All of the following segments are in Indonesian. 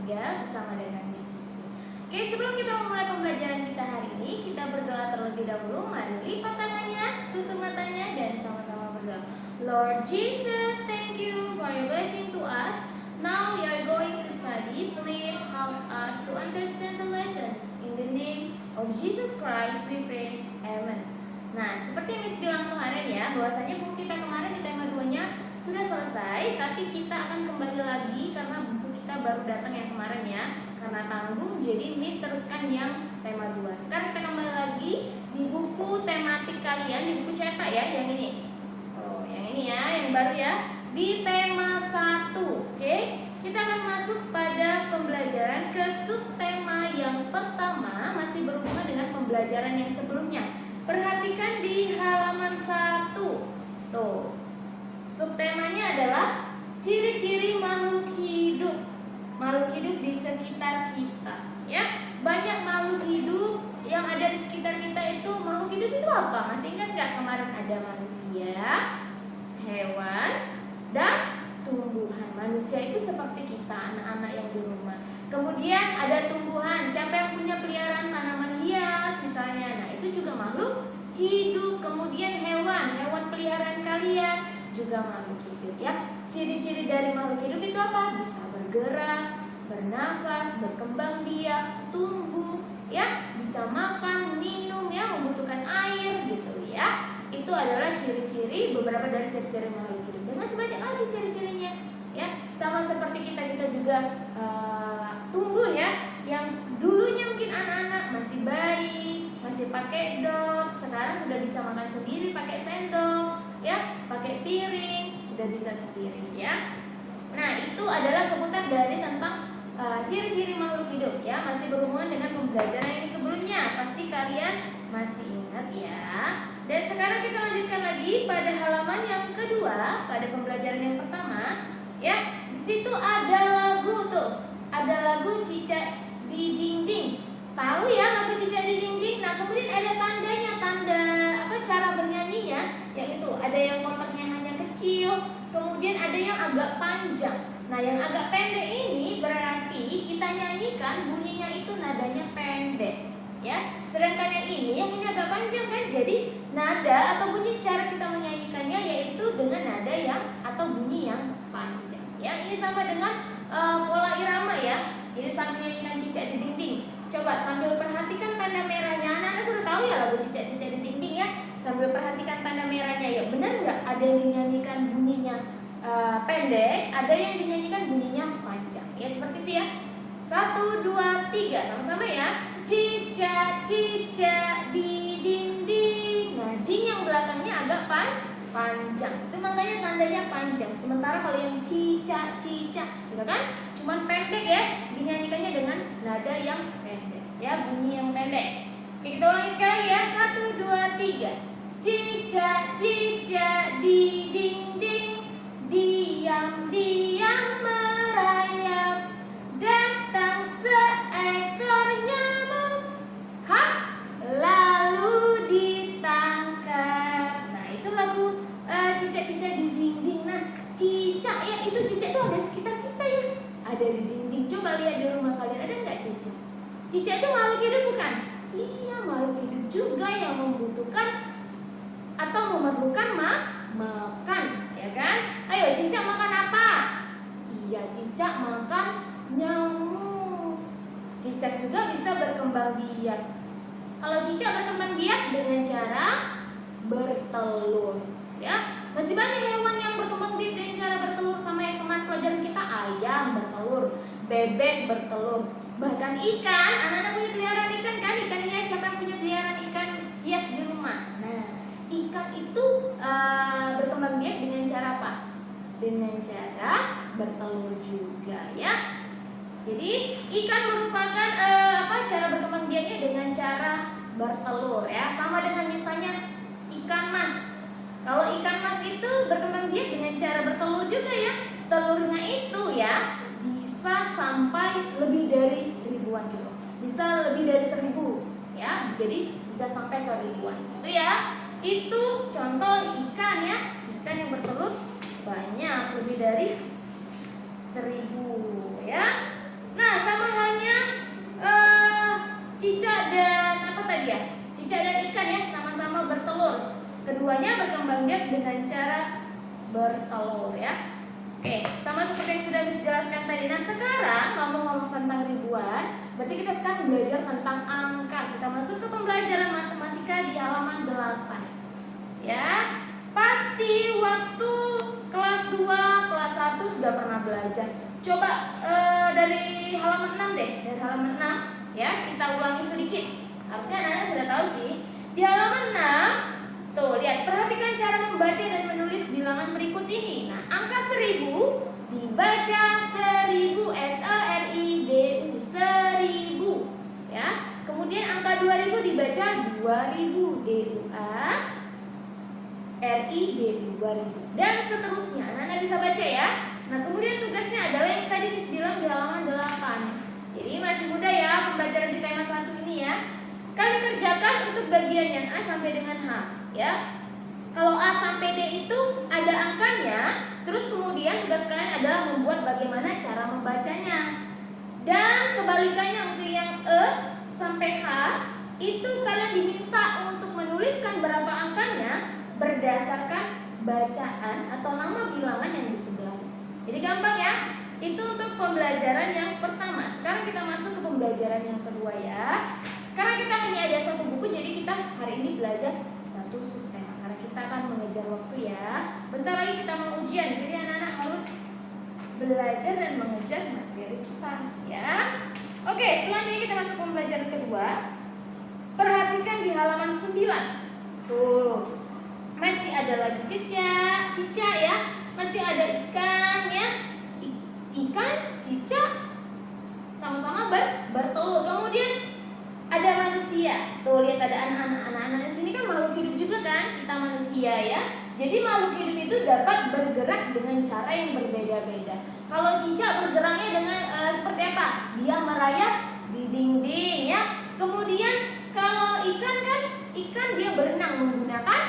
3 bersama dengan Miss Rizky. Oke, sebelum kita memulai pembelajaran kita hari ini, kita berdoa terlebih dahulu. Mari lipat tangannya, tutup matanya, dan sama-sama berdoa. Lord Jesus, thank you for your blessing to us. Now we are going to study. Please help us to understand the lessons. In the name of Jesus Christ we pray. Amen. Nah, seperti yang Miss bilang kemarin ya, bahwasanya buku kita kemarin di tema 2-nya sudah selesai, tapi kita akan kembali lagi karena buku kita baru datang yang kemarin ya. Karena tanggung, jadi Miss teruskan yang tema 2. Sekarang kita kembali lagi di buku tematik kalian, di buku cetak ya, yang ini. Oh, yang ini ya, yang baru ya. Di tema 1, oke? Kita akan masuk pada pembelajaran ke subtema yang pertama, masih berhubungan dengan pembelajaran yang sebelumnya. Perhatikan di halaman 1. Tuh. Subtemanya adalah ciri-ciri makhluk hidup. Makhluk hidup di sekitar kita, ya. Banyak makhluk hidup yang ada di sekitar kita itu. Makhluk hidup itu apa? Masih ingat nggak kemarin ada manusia, hewan, dan tumbuhan. Manusia itu seperti kita, anak-anak yang di rumah. Kemudian ada tumbuhan. Siapa yang punya peliharaan tanaman hias misalnya, nah itu juga makhluk hidup. Kemudian hewan peliharaan kalian juga makhluk hidup ya. Ciri-ciri dari makhluk hidup itu apa? Bisa bergerak, bernafas, berkembang biak, tumbuh ya, bisa makan, minum ya, membutuhkan air gitu ya. Itu adalah ciri-ciri, beberapa dari ciri-ciri makhluk hidup. Dan masih banyak lagi ciri-cirinya ya. Sama seperti kita juga tumbuh ya, yang dulunya mungkin anak-anak masih bayi, masih pakai dot, sekarang sudah bisa makan sendiri pakai sendok ya, pakai piring, udah bisa sendiri ya. Nah, itu adalah seputar dari tentang ciri-ciri makhluk hidup ya, masih berhubungan dengan pembelajaran yang sebelumnya. Pasti kalian masih ingat ya. Dan sekarang kita lanjutkan lagi pada halaman yang kedua, pada pembelajaran yang pertama ya. Di situ ada lagu tuh. Ada lagu Cicak di Dinding. Tahu ya lagu Cicak di Dinding? Nah, kemudian ada tandanya, tanda apa cara bernyanyinya, yaitu ada yang kotaknya hanya kecil, kemudian ada yang agak panjang. Nah, yang agak pendek ini berarti kita nyanyikan bunyinya itu nadanya pendek, ya. Sedangkan yang ini agak panjang kan, jadi nada atau bunyi cara kita menyanyikannya yaitu dengan nada yang atau bunyi yang panjang. Ya, ini sama dengan pola irama ya. Jadi sambil menyanyikan Cicak di Dinding. Coba sambil perhatikan tanda merahnya. Anak-anak sudah tahu ya lagu Cicak-Cicak di Dinding ya. Sambil perhatikan tanda merahnya ya. Benar nggak? Ada yang dinyanyikan bunyinya pendek, ada yang dinyanyikan bunyinya panjang. Ya seperti itu ya. 1, 2, 3 sama-sama ya. Cicak-cicak di dinding. Nah, ding yang belakangnya agak panjang. Itu makanya tandanya panjang. Sementara kalau yang cicak-cicak, gitu kan? Cuman pendek ya, dinyanyikannya dengan nada yang pendek. Ya, bunyi yang pendek. Oke, kita ulangi sekali ya. 1, 2, 3. Cicak-cicak di dinding, diam-diam merayap, datang seekor nyamuk, hap, lalu ditangkap. Nah, itu lagu Cicak-cicak di dinding. Nah, cicak ya, itu cicak itu ada sekitar kita ya. Ada di dinding. Coba lihat di rumah kalian, ada nggak cicak? Cicak itu makhluk hidup bukan? Iya, makhluk hidup juga yang membutuhkan atau memerlukan makan, ya kan? Ayo, cicak makan apa? Iya, cicak makan nyamuk. Cicak juga bisa berkembang biak. Kalau cicak berkembang biak dengan cara bertelur, ya. Masih banyak hewan yang berkembang biak dengan cara bertelur, sama yang kemarin pelajaran kita, ayam bertelur, bebek bertelur, bahkan ikan. Anak-anak punya peliharaan ikan kan? Ikan hias, siapa yang punya peliharaan ikan hias di rumah? Nah, ikan itu berkembang biak dengan cara apa? Dengan cara bertelur juga ya. Jadi ikan merupakan cara berkembang biaknya dengan cara bertelur ya. Sama dengan misalnya ikan mas. Kalau ikan mas itu berkembang biak dengan cara bertelur juga ya. Telurnya itu ya bisa sampai lebih dari ribuan gitu. Bisa lebih dari 1000 ya. Jadi bisa sampai ke ribuan. Itu ya. Itu contoh ikan ya. Ikan yang bertelur banyak, lebih dari 1000 ya. Nah, sama halnya cicak dan apa tadi ya? Cicak dan ikan ya, sama-sama bertelur. Keduanya berkembang biak dengan cara bertelur ya. Oke, sama seperti yang sudah Miss jelaskan tadi. Nah, sekarang ngomong-ngomong tentang ribuan, berarti kita sekarang belajar tentang angka. Kita masuk ke pembelajaran matematika di halaman 8. Ya, pasti waktu kelas 2, kelas 1 sudah pernah belajar. Coba dari halaman 6 deh, dari halaman 6 ya, kita ulangi sedikit. Harusnya anak-anak sudah tahu sih. Di halaman 6, tuh lihat, perhatikan cara membaca dan menulis bilangan berikut ini. Nah, angka 1000 dibaca 1000, S-E-R-I-B-U, 1000 ya. Kemudian angka 2000 dibaca 2000, D-U-A R-I-D-U, 2000. Dan seterusnya, anak-anak bisa baca ya. Nah, kemudian tugasnya adalah yang tadi Miss bilang di halaman 8. Jadi masih mudah ya pembelajaran di tema 1 ini ya. Kalian kerjakan untuk bagian yang A sampai dengan H ya. Kalau A sampai D itu ada angkanya, terus kemudian tugas kalian adalah membuat bagaimana cara membacanya. Dan kebalikannya untuk yang E sampai H, itu kalian diminta untuk menuliskan berapa angkanya berdasarkan bacaan atau nama bilangan yang di sebelahnya. Jadi gampang ya. Itu untuk pembelajaran yang pertama. Sekarang kita masuk ke pembelajaran yang kedua ya. Karena kita hanya ada satu buku, jadi kita hari ini belajar satu subtema. Karena kita akan mengejar waktu ya. Bentar lagi kita mau ujian, jadi anak-anak harus belajar dan mengejar materi kita ya. Oke, selanjutnya kita masuk ke pembelajaran kedua. Perhatikan di halaman 9. Tuh, masih ada lagi cicak ya. Masih ada ikan ya. Ikan, cicak, sama-sama bertelur. Kemudian ada manusia. Tuh lihat ada anak-anak di sini kan makhluk hidup juga kan? Kita manusia ya. Jadi makhluk hidup itu dapat bergerak dengan cara yang berbeda-beda. Kalau cicak bergeraknya dengan seperti apa? Dia merayap di dinding ya. Kemudian kalau ikan kan, ikan dia berenang menggunakan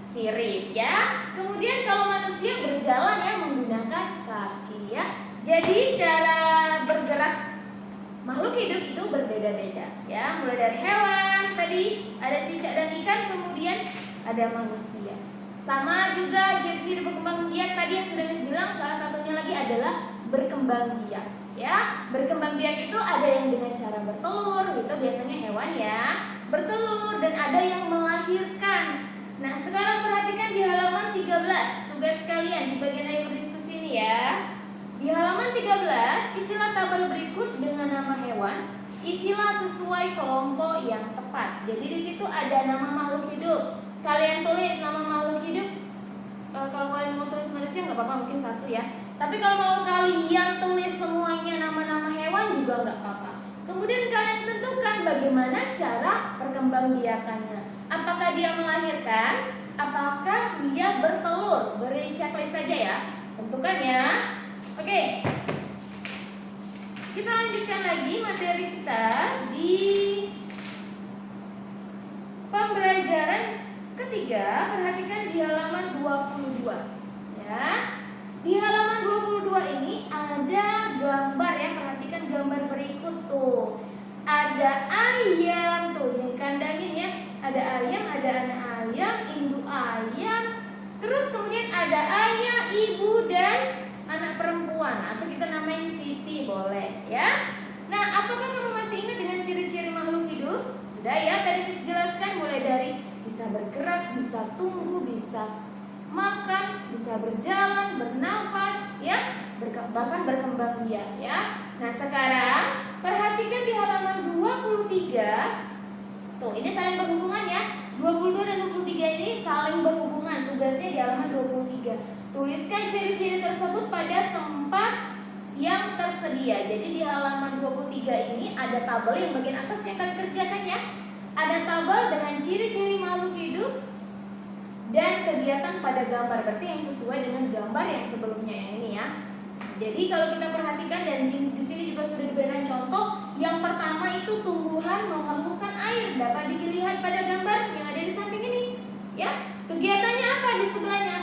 sirip ya. Kemudian kalau manusia berjalan ya menggunakan kaki ya. Jadi cara bergerak makhluk hidup itu berbeda-beda ya. Mulai dari hewan tadi ada cicak dan ikan, kemudian ada manusia. Sama juga ciri-ciri berkembang biak tadi yang sudah Miss bilang, salah satunya lagi adalah berkembang biak ya. Berkembang biak itu ada yang dengan cara bertelur, itu biasanya hewan ya, bertelur, dan ada yang melahirkan. Nah, sekarang perhatikan di halaman 13 tugas kalian di bagian akhir diskusi ini ya. Di halaman 13, istilah tabel berikut dengan nama hewan, isilah sesuai kelompok yang tepat. Jadi di situ ada nama makhluk hidup. Kalian tulis nama makhluk hidup. Kalau kalian mau tulis manusia nggak apa-apa, mungkin satu ya. Tapi kalau mau kalian tulis semuanya nama-nama hewan juga nggak apa-apa. Kemudian kalian tentukan bagaimana cara perkembangbiakannya. Apakah dia melahirkan? Apakah dia bertelur? Beri checklist saja ya. Tentukan ya. Oke, kita lanjutkan lagi materi kita di pembelajaran ketiga. Perhatikan di halaman 22 ya. Di halaman 22 ini ada gambar ya. Perhatikan gambar berikut tuh. Ada ayam tuh yang kandangin ya. Ada ayam, ada anak ayam, induk ayam. Terus kemudian ada ayah, ibu, dan anak perempuan, atau kita namain Siti boleh ya. Nah, apakah kamu masih ingat dengan ciri-ciri makhluk hidup? Sudah ya, tadi Miss jelaskan mulai dari bisa bergerak, bisa tumbuh, bisa makan, bisa berjalan, bernafas ya, bahkan berkembang biak ya. Nah, sekarang perhatikan di halaman 23. Tuh, ini saling berhubungan ya. 22 dan 23 ini saling berhubungan. Tugasnya di halaman 23. Tuliskan ciri-ciri tersebut pada tempat yang tersedia. Jadi di halaman 23 ini ada tabel yang bagian atas yang kalian kerjakan ya. Ada tabel dengan ciri-ciri makhluk hidup dan kegiatan pada gambar. Berarti yang sesuai dengan gambar yang sebelumnya yang ini ya. Jadi kalau kita perhatikan dan di sini juga sudah diberikan contoh. Yang pertama itu tumbuhan memerlukan air. Dapat dilihat pada gambar yang ada di samping ini ya. Kegiatannya apa di sebelahnya?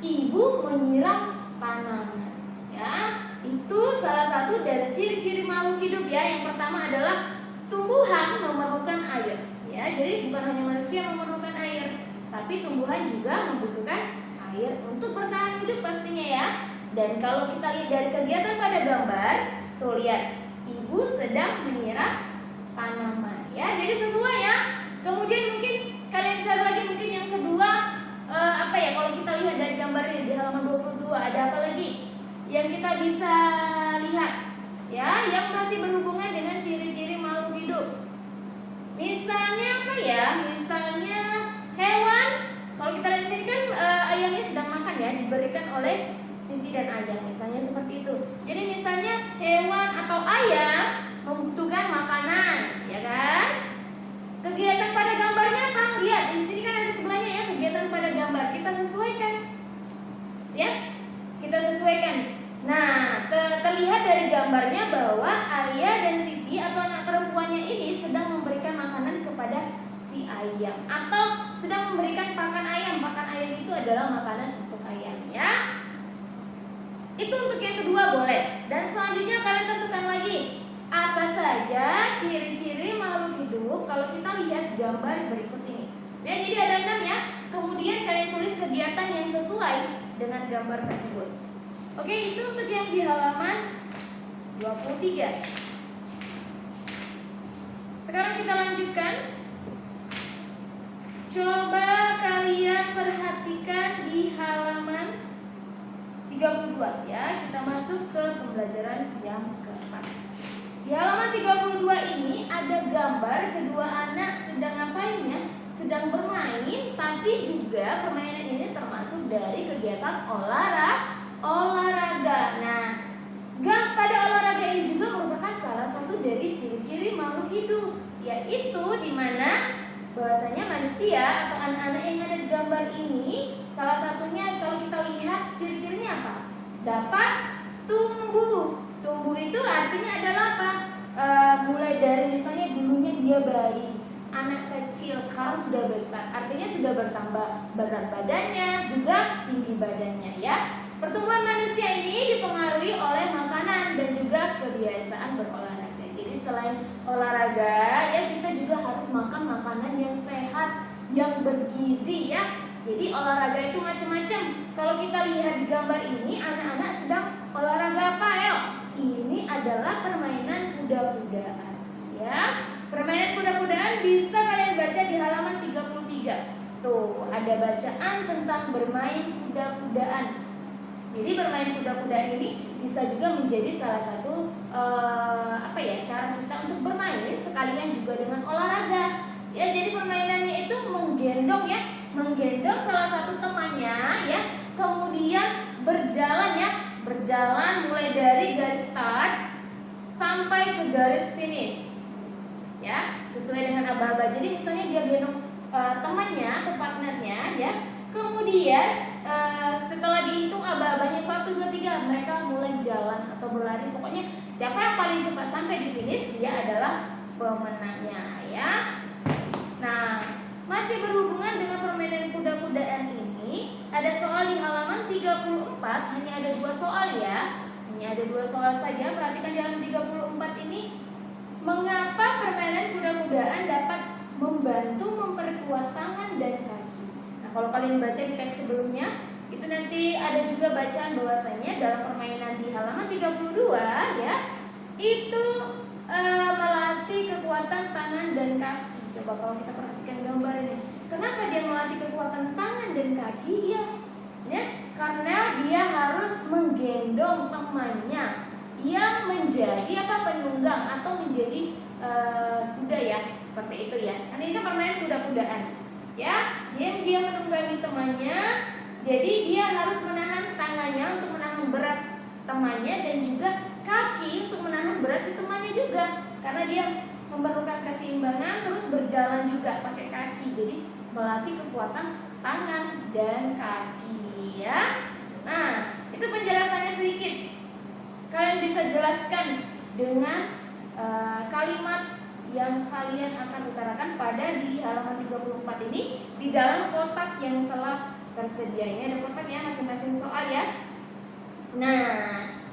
Ibu menyiram tanaman ya. itu salah satu dari ciri-ciri makhluk hidup ya. Yang pertama adalah tumbuhan memerlukan air. Ya, jadi bukan hanya manusia memerlukan air, tapi tumbuhan juga membutuhkan air untuk bertahan hidup pastinya ya. Dan kalau kita lihat dari kegiatan pada gambar, tuh lihat, ibu sedang menyiram tanaman ya. Jadi sesuai ya. Kemudian mungkin kalian cari lagi mungkin yang kedua, apa ya, kalau kita lihat dari gambar ini di halaman 22 ada apa lagi yang kita bisa lihat ya, yang masih berhubungan dengan ciri-ciri makhluk hidup. Misalnya apa ya? Misalnya hewan. Kalau kita lihat sini kan ayamnya sedang makan ya, diberikan oleh Siti dan ayam. Misalnya seperti itu. Jadi misalnya hewan atau ayam membutuhkan makanan, ya kan? Kegiatan pada gambarnya apa? Lihat di sini kan ada sebelahnya ya, kegiatan pada gambar. Kita sesuaikan, ya. Kita sesuaikan. Nah, terlihat dari gambarnya bahwa ayah dan Siti atau anak perempuannya ini sedang memberikan makanan kepada si ayam atau sedang memberikan pakan ayam. Pakan ayam itu adalah makanan untuk ayam ya. Itu untuk yang kedua boleh. Dan selanjutnya kalian tentukan lagi apa saja ciri-ciri makhluk hidup kalau kita lihat gambar berikut ini. Ya, jadi ada 6 ya. Kemudian kalian tulis kegiatan yang sesuai dengan gambar tersebut. Oke, itu untuk yang di halaman 23. Sekarang kita lanjutkan. Coba kalian perhatikan di halaman 32 ya. Kita masuk ke pembelajaran yang keempat. Di halaman 32 ini ada gambar kedua anak sedang ngapain ya? Sedang bermain, tapi juga permainan ini termasuk dari kegiatan olahraga. Nah, pada olahraga ini juga merupakan salah satu dari ciri-ciri makhluk hidup, yaitu di mana bahwasanya manusia atau anak-anak yang ada di gambar ini salah satunya kalau kita lihat ciri-cirinya apa? Dapat tumbuh. Tumbuh itu artinya adalah apa? Mulai dari misalnya dulunya dia bayi, anak kecil, sekarang sudah besar, artinya sudah bertambah berat badannya, juga tinggi badannya ya. Pertumbuhan manusia ini dipengaruhi oleh makanan dan juga kebiasaan berolahraga. Jadi selain olahraga ya, kita juga harus makan makanan yang sehat, yang bergizi ya. Jadi olahraga itu macam-macam. Kalau kita lihat di gambar ini, anak-anak sedang olahraga apa ya? Ini adalah permainan kuda-kudaan ya. Permainan kuda-kudaan bisa kalian baca di halaman 33. Tuh, ada bacaan tentang bermain kuda-kudaan. Jadi bermain kuda-kudaan ini bisa juga menjadi salah satu cara kita untuk bermain sekalian juga dengan olahraga. Ya, jadi permainannya itu menggendong ya, menggendong salah satu temannya ya, kemudian berjalan ya, berjalan mulai dari garis start sampai ke garis finish. Ya, sesuai dengan aba-aba. Jadi misalnya dia gendong temannya atau partnernya ya. Kemudian setelah dihitung aba-abanya 1, 2, 3, mereka mulai jalan atau berlari. Pokoknya siapa yang paling cepat sampai di finish, dia adalah pemenangnya ya. Nah, masih berhubungan dengan permainan kuda-kudaan ini, ada soal di halaman 34, hanya ada 2 soal ya. Hanya ada 2 soal saja. Perhatikan di halaman 34 ini. Mengapa permainan kuda-kudaan dapat membantu memperkuat tangan dan kaki? Kalau kalian baca di teks sebelumnya, itu nanti ada juga bacaan bahwasanya dalam permainan di halaman 32 ya, itu melatih kekuatan tangan dan kaki. Coba kalau kita perhatikan gambar ini, kenapa dia melatih kekuatan tangan dan kaki? Ya, karena dia harus menggendong temannya yang menjadi penunggang atau menjadi kuda ya, seperti itu ya. Karena ini kan permainan kuda-kudaan. Ya, dia menunggangi temannya, jadi dia harus menahan tangannya untuk menahan berat temannya dan juga kaki untuk menahan berat si temannya juga, karena dia memerlukan keseimbangan, terus berjalan juga pakai kaki, jadi melatih kekuatan tangan dan kaki ya. Nah, itu penjelasannya sedikit. Kalian bisa jelaskan dengan kalimat yang kalian akan utarakan pada di halaman 34 ini di dalam kotak yang telah tersedia. Ini ada kotak ya, masing-masing soal ya. Nah,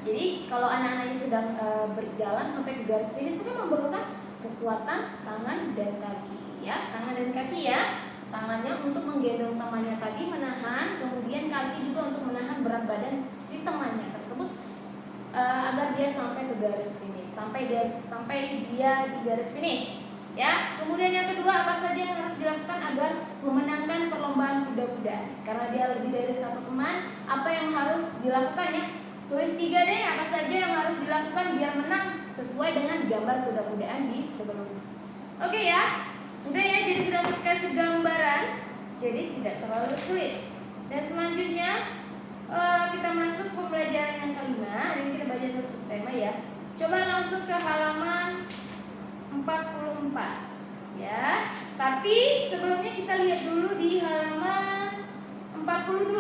Jadi kalau anak-anaknya sedang berjalan sampai ke garis finish itu kan memerlukan kekuatan tangan dan kaki, ya, tangan dan kaki ya. Tangannya untuk menggendong temannya tadi menahan, kemudian kaki juga untuk menahan berat badan si temannya tersebut agar dia sampai ke garis finish, sampai dia di garis finish. Ya, kemudian yang kedua, apa saja yang harus dilakukan agar memenangkan perlombaan kuda-kudaan? Karena dia lebih dari satu teman, apa yang harus dilakukan ya? Tulis 3 deh, apa saja yang harus dilakukan biar menang sesuai dengan gambar kuda-kudaan di sebelumnya. Oke ya, udah ya, jadi sudah kasih gambaran, jadi tidak terlalu sulit. Dan selanjutnya kita masuk pembelajaran yang kelima. Ini kita baca satu subtema ya. Coba langsung ke halaman 44 ya. Tapi sebelumnya kita lihat dulu di halaman 42.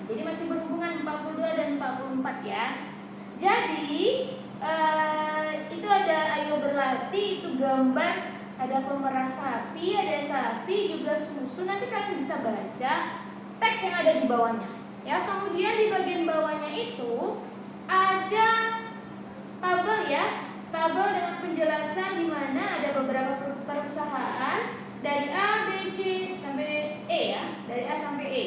Jadi masih berhubungan 42 dan 44 ya. Jadi itu ada ayo berlatih, itu gambar, ada pemerah sapi, ada sapi juga susu. Nanti kalian bisa baca teks yang ada di bawahnya. Ya, kemudian di bagian bawahnya itu ada tabel ya. Tabel dengan penjelasan di mana ada beberapa perusahaan dari A, B, C sampai E ya, dari A sampai E.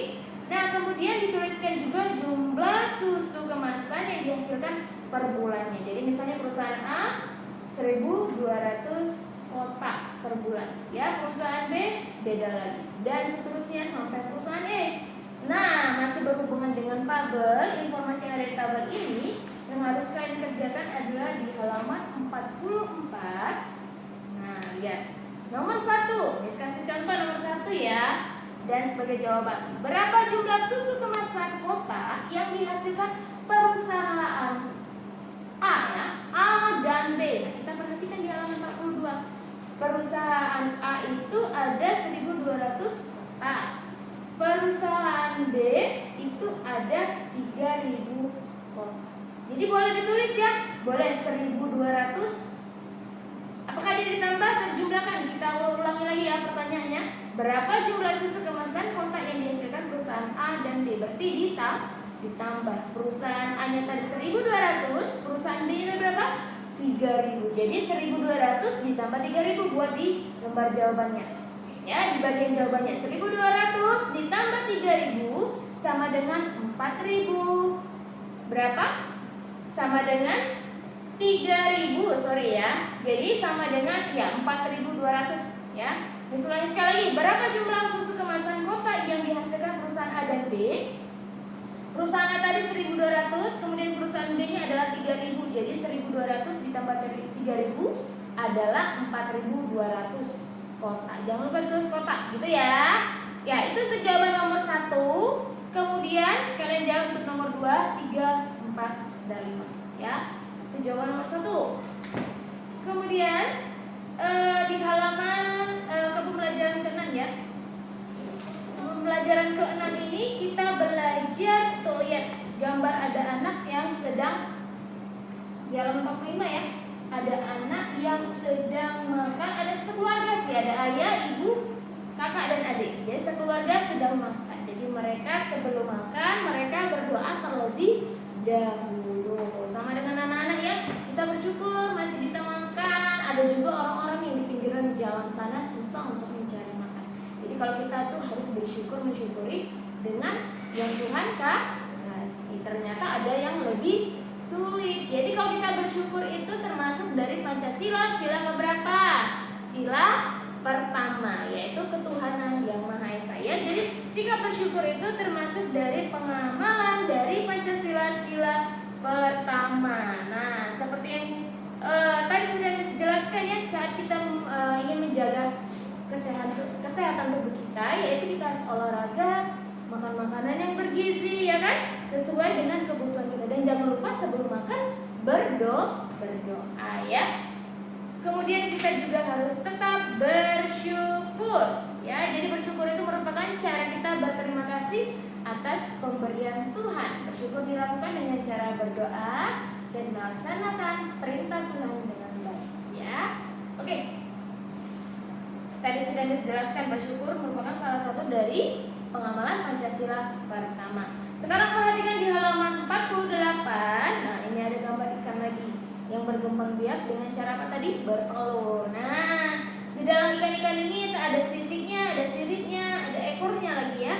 Nah, kemudian dituliskan juga jumlah susu kemasan yang dihasilkan per bulannya. Jadi misalnya perusahaan A 1.200 kotak per bulan, ya. Perusahaan B beda lagi, dan seterusnya sampai perusahaan E. Nah, masih berhubungan dengan tabel, informasi yang ada di tabel ini yang harus kalian kerjakan adalah di halaman 44. Nah, lihat. Nomor 1, Miss kasih contoh nomor 1 ya. Dan sebagai jawaban, berapa jumlah susu kemasan kotak yang dihasilkan perusahaan A ya? A dan B. Nah, kita perhatikan di halaman 42. Perusahaan A itu ada 1.200 kotak. Perusahaan B itu ada 3.000 kotak. Jadi boleh ditulis ya, boleh 1.200. Apakah dia ditambah atau dijumlahkan? Kita ulangi lagi ya pertanyaannya. Berapa jumlah susu kemasan kotak yang dihasilkan perusahaan A dan B? Berarti ditambah. Perusahaan A-nya tadi 1.200, perusahaan B-nya berapa? 3.000. Jadi 1.200 ditambah 3.000 buat di lembar jawabannya. Ya, di bagian jawabannya 1.200 ditambah 3.000 sama dengan 4.000. Berapa? Sama dengan 3.000, sorry ya. Jadi sama dengan ya 4.200 ya. Ulangi sekali lagi, berapa jumlah susu kemasan kotak yang dihasilkan perusahaan A dan B? Perusahaan A tadi 1.200, kemudian perusahaan B-nya adalah 3.000. Jadi 1.200 ditambah 3.000 adalah 4.200 kotak. Jangan lupa tulis kotak, gitu ya. Ya, itu untuk jawaban nomor 1. Kemudian kalian jawab untuk nomor 2, 3, 4, dan 5 ya. Itu jawaban nomor 1. Kemudian di halaman ke pembelajaran ke-6 ya. Pembelajaran ke-6 ini kita belajar, tuh lihat gambar ada anak yang sedang, di halaman 45 ya. Ada anak yang sedang makan, ada sekeluarga sih, ada ayah, ibu, kakak dan adik. Jadi sekeluarga sedang makan. Jadi mereka sebelum makan mereka berdoa terlebih dahulu. Sama dengan anak-anak ya, kita bersyukur masih bisa makan. Ada juga orang-orang yang di pinggiran jalan sana susah untuk mencari makan. Jadi kalau kita tuh harus mensyukuri dengan yang Tuhan kasih. Ternyata ada yang lebih sulit. Jadi kalau kita bersyukur itu termasuk dari Pancasila. Sila keberapa? Sila pertama, yaitu ketuhanan yang Maha Esa ya. Jadi sikap bersyukur itu termasuk dari pengamalan dari Pancasila sila pertama. Nah, seperti yang tadi sudah dijelaskan ya, saat kita ingin menjaga kesehatan tubuh kita, yaitu kita harus olahraga, makan makanan yang bergizi ya kan, sesuai dengan kebutuhan kita. Dan jangan lupa sebelum makan berdoa ya. Kemudian kita juga harus tetap bersyukur ya. Jadi bersyukur itu merupakan cara kita berterima kasih atas pemberian Tuhan. Bersyukur dilakukan dengan cara berdoa dan melaksanakan perintah Tuhan dengan baik ya. Oke. Tadi sudah dijelaskan bersyukur merupakan salah satu dari pengamalan Pancasila pertama. Sekarang perhatikan di halaman 48. Nah, ini ada gambar ikan lagi yang berkembang biak dengan cara apa tadi? Bertelur. Nah, di dalam ikan-ikan ini ada sisiknya, ada siripnya, ada ekornya lagi ya.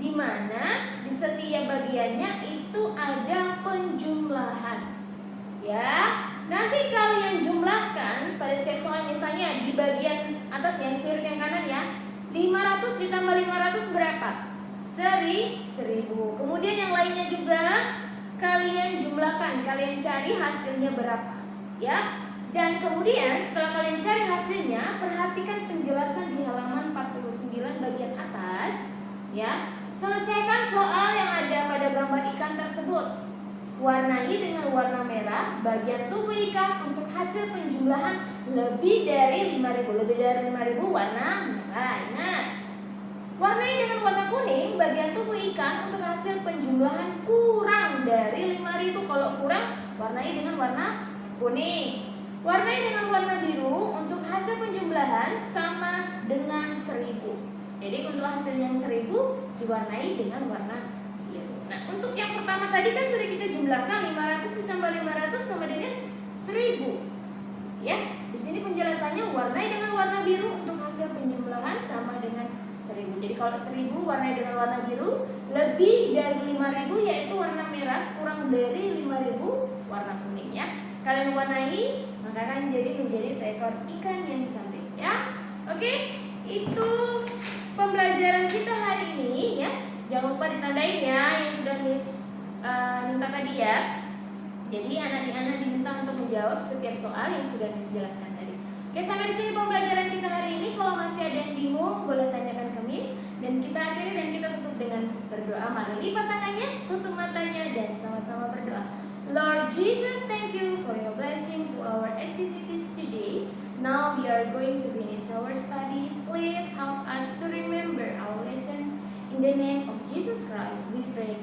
Di mana di setiap bagiannya itu ada penjumlahan. Ya, nanti kalian jumlahkan pada setiap soal, misalnya di bagian atas yang sirip yang kanan ya. 500 ditambah 500 berapa? 1000. Kemudian yang lainnya juga kalian jumlahkan, kalian cari hasilnya berapa, ya. Dan kemudian setelah kalian cari hasilnya, perhatikan penjelasan di halaman 49 bagian atas, ya. Selesaikan soal yang ada pada gambar ikan tersebut. Warnai dengan warna merah bagian tubuh ikan untuk hasil penjumlahan lebih dari 5.000 warna merah. Ingat. Warnai dengan warna kuning bagian tubuh ikan untuk hasil penjumlahan kurang dari 5.000. Kalau kurang, warnai dengan warna kuning. Warnai dengan warna biru untuk hasil penjumlahan sama dengan 1000. Jadi untuk hasil yang 1000 diwarnai dengan warna biru. Nah, untuk yang pertama tadi kan sudah kita jumlahkan, 500 ditambah 500 sama dengan 1000. Ya, di sini penjelasannya warnai dengan warna biru untuk hasil penjumlahan sama dengan 1000. Jadi kalau 1000 warnai dengan warna biru, lebih dari 5000 yaitu warna merah, kurang dari 5000 warna kuning ya. Kalian warnai, maka akan menjadi seekor ikan yang cantik ya. Oke, itu pembelajaran kita hari ini ya. Jangan lupa ditandain ya yang sudah Miss minta tadi ya. Jadi anak-anak diminta untuk menjawab setiap soal yang sudah Miss jelaskan tadi. Oke, sampai di sini pembelajaran kita hari ini. Kalau masih ada yang bingung, boleh tanyakan ke Miss. Dan kita akhiri dan kita tutup dengan berdoa. Mari lipat tangannya, tutup matanya, dan sama-sama berdoa. Lord Jesus, thank you for your blessing to our activities today. Now we are going to finish our study. Please help us to remember our lessons. In the name of Jesus Christ, we pray.